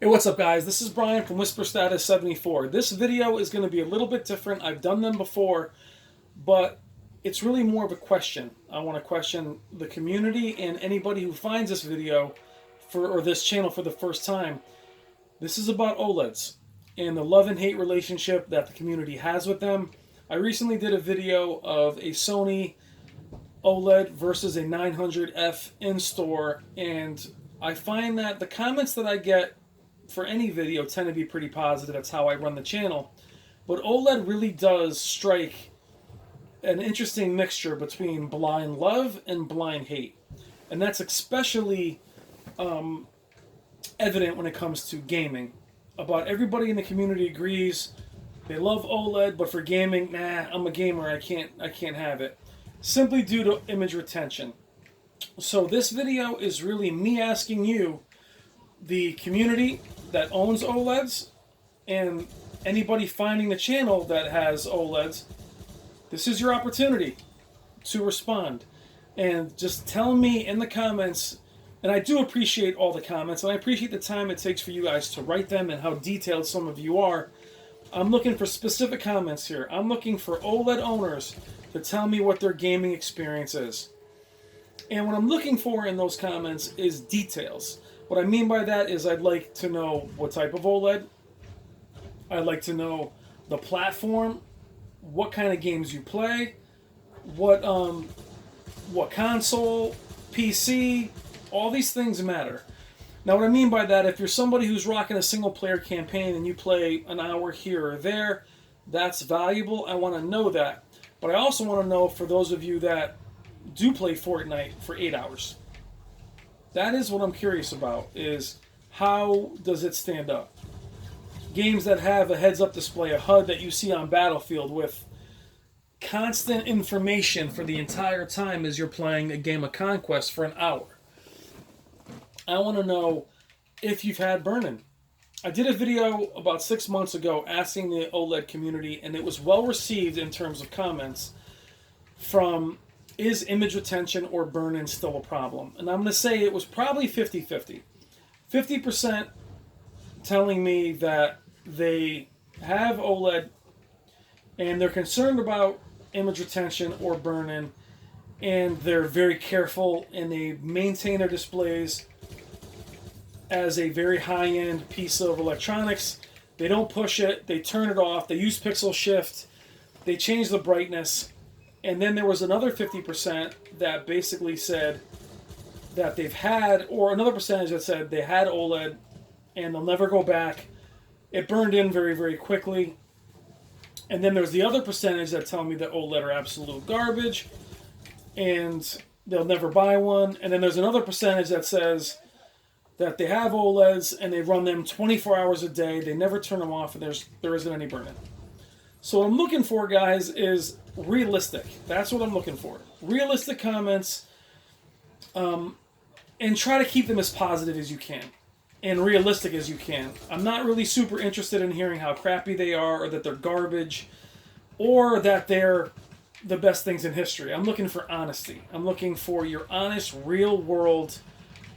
Hey, what's up, guys? This is Brian from Whisper Status 74. This video is going to be a little bit different. I've done them before, but it's really more of a question. I want to question the community and anybody who finds this video or this channel for the first time. This is about OLEDs and the love and hate relationship that the community has with them. I recently did a video of a Sony OLED versus a 900F in store, and I find that the comments that I get for any video tend to be pretty positive. That's how I run the channel. But OLED really does strike an interesting mixture between blind love and blind hate. And that's especially evident when it comes to gaming. About everybody in the community agrees they love OLED, but for gaming, nah, I'm a gamer, I can't have it. Simply due to image retention. So this video is really me asking you, the community that owns OLEDs, and anybody finding the channel that has OLEDs, this is your opportunity to respond. And just tell me in the comments, and I do appreciate all the comments, and I appreciate the time it takes for you guys to write them and how detailed some of you are. I'm looking for specific comments here. I'm looking for OLED owners to tell me what their gaming experience is. And what I'm looking for in those comments is details. What I mean by that is I'd like to know what type of OLED. I'd like to know the platform, what kind of games you play, what console, PC, all these things matter. Now, what I mean by that, if you're somebody who's rocking a single player campaign and you play an hour here or there, that's valuable. I want to know that. But I also want to know for those of you that do play Fortnite for 8 hours. That is what I'm curious about, is how does it stand up? Games that have a heads-up display, a HUD that you see on Battlefield with constant information for the entire time as you're playing a game of Conquest for an hour. I want to know if you've had burn-in. I did a video about 6 months ago asking the OLED community, and it was well received in terms of comments from, is image retention or burn-in still a problem? And I'm going to say it was probably 50-50. 50% telling me that they have OLED and they're concerned about image retention or burn-in, and they're very careful and they maintain their displays as a very high-end piece of electronics. They don't push it, they turn it off, they use pixel shift, they change the brightness. And then there was another 50% that basically said that they've had, or another percentage that said they had OLED and they'll never go back. It burned in very, very quickly. And then there's the other percentage that tell me that OLED are absolute garbage and they'll never buy one. And then there's another percentage that says that they have OLEDs and they run them 24 hours a day, they never turn them off, and there isn't any burn-in. So what I'm looking for, guys, is realistic. That's what I'm looking for. Realistic comments, and try to keep them as positive as you can and realistic as you can. I'm not really super interested in hearing how crappy they are or that they're garbage or that they're the best things in history. I'm looking for honesty. I'm looking for your honest, real-world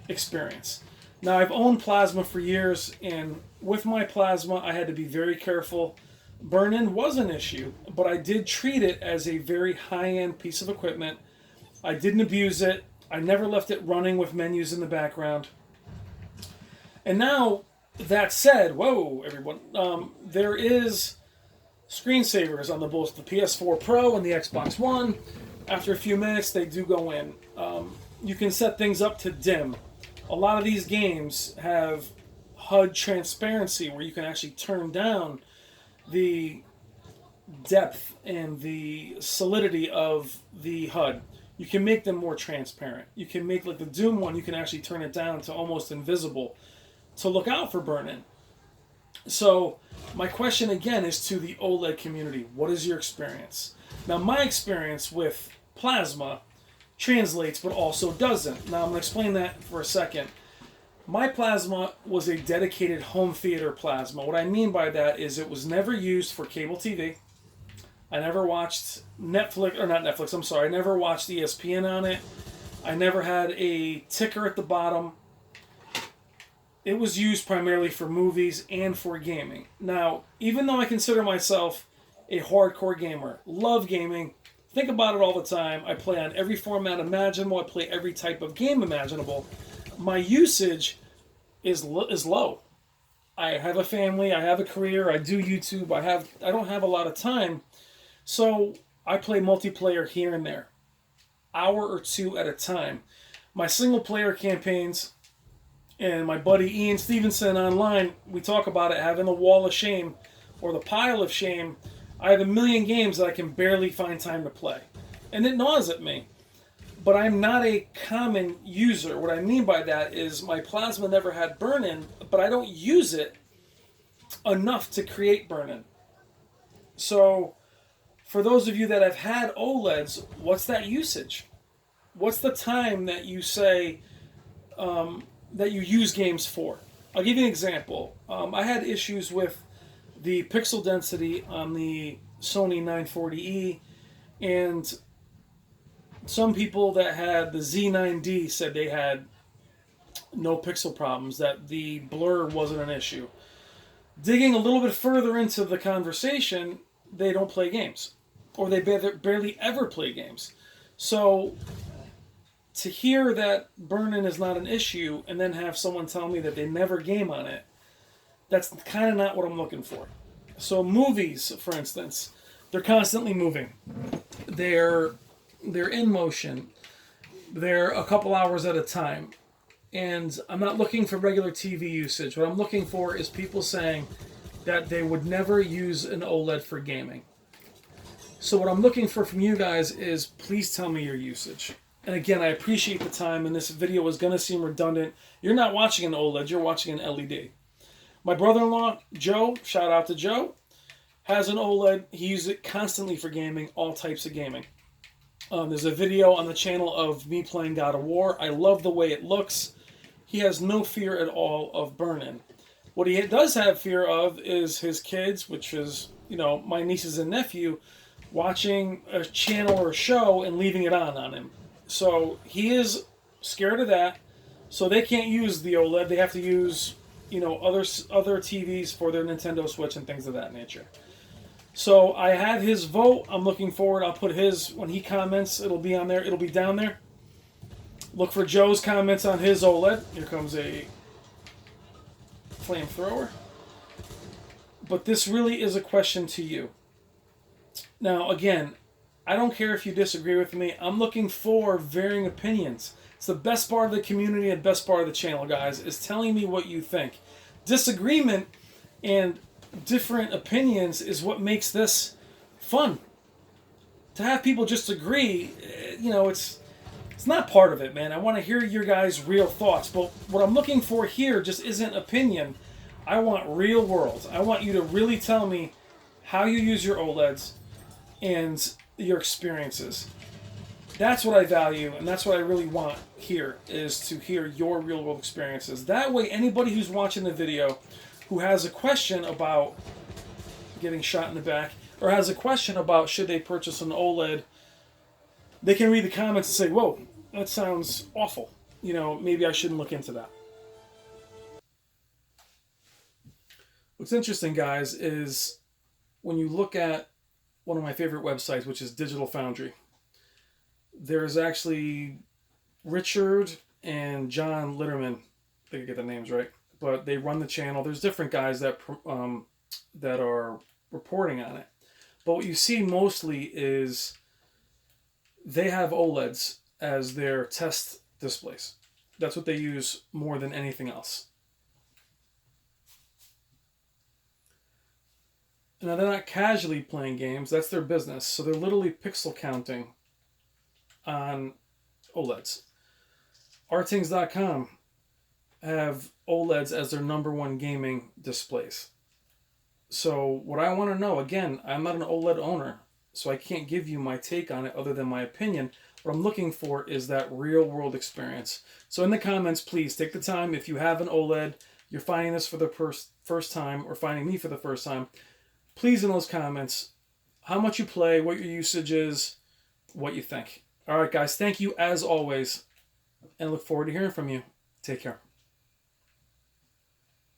experience. Now, I've owned plasma for years, and with my plasma, I had to be very careful. Burn-in was an issue, but I did treat it as a very high-end piece of equipment. I didn't abuse it. I never left it running with menus in the background. And now, that said, whoa, everyone, there is screensavers on both the PS4 Pro and the Xbox One. After a few minutes, they do go in. You can set things up to dim. A lot of these games have HUD transparency where you can actually turn down the depth and the solidity of the HUD. You can make them more transparent. You can make, like the Doom one, you can actually turn it down to almost invisible to look out for burn-in. So my question again is to the OLED community. What is your experience? Now, my experience with plasma translates but also doesn't. Now I'm going to explain that for a second. My plasma was a dedicated home theater plasma. What I mean by that is it was never used for cable TV. I never watched Netflix, or not Netflix, I'm sorry, I never watched ESPN on it. I never had a ticker at the bottom. it was used primarily for movies and for gaming. Now, even though I consider myself a hardcore gamer, love gaming, think about it all the time. I play on every format imaginable. I play every type of game imaginable. My usage is low. I have a family. I have a career. I do YouTube. I don't have a lot of time, so I play multiplayer here and there, hour or two at a time. My single player campaigns, and my buddy Ian Stevenson online, we talk about it having the wall of shame or the pile of shame. I have a million games that I can barely find time to play, and it gnaws at me. But I'm not a common user. What I mean by that is my plasma never had burn-in, but I don't use it enough to create burn-in. So, for those of you that have had OLEDs, what's that usage? What's the time that you say that you use games for? I'll give you an example. I had issues with the pixel density on the Sony 940E, and some people that had the Z9D said they had no pixel problems, that the blur wasn't an issue. Digging a little bit further into the conversation, they don't play games, or they barely ever play games. So to hear that burn-in is not an issue and then have someone tell me that they never game on it, that's kind of not what I'm looking for. So movies, for instance, they're constantly moving. They're in motion. They're a couple hours at a time. And I'm not looking for regular TV usage. What I'm looking for is people saying that they would never use an OLED for gaming. So what I'm looking for from you guys is, please tell me your usage. And again, I appreciate the time, and this video is going to seem redundant. You're not watching an OLED, you're watching an LED. My brother-in-law, Joe, shout out to Joe, has an OLED. He uses it constantly for gaming, all types of gaming. There's a video on the channel of me playing God of War. I love the way it looks. He has no fear at all of burn-in. What he does have fear of is his kids, which is, my nieces and nephew, watching a channel or a show and leaving it on him. So he is scared of that. So they can't use the OLED. They have to use, other TVs for their Nintendo Switch and things of that nature. So I have his vote. I'm looking forward. I'll put his, when he comments, it'll be on there. It'll be down there. Look for Joe's comments on his OLED. Here comes a flamethrower. But this really is a question to you. Now, again, I don't care if you disagree with me. I'm looking for varying opinions. It's the best part of the community and best part of the channel, guys, is telling me what you think. Disagreement and different opinions is what makes this fun. To have people just agree, it's not part of it, man. I want to hear your guys' real thoughts. But what I'm looking for here just isn't opinion. I want real world. I want you to really tell me how you use your OLEDs and your experiences. That's what I value, and that's what I really want here, is to hear your real world experiences. That way, anybody who's watching the video who has a question about getting shot in the back, or has a question about should they purchase an OLED, they can read the comments and say, whoa, that sounds awful. Maybe I shouldn't look into that. What's interesting, guys, is when you look at one of my favorite websites, which is Digital Foundry, there's actually Richard and John Litterman. I think I get the names right, but they run the channel. There's different guys that are reporting on it. But what you see mostly is they have OLEDs as their test displays. That's what they use more than anything else. Now, they're not casually playing games. That's their business. So they're literally pixel counting on OLEDs. Artings.com have OLEDs as their #1 gaming displays. So what I want to know, again, I'm not an OLED owner, so I can't give you my take on it other than my opinion. What I'm looking for is that real world experience. So in the comments, please take the time. If you have an OLED, you're finding this for the first time, or finding me for the first time, please in those comments, how much you play, what your usage is, what you think. All right, guys, thank you as always, and look forward to hearing from you. Take care.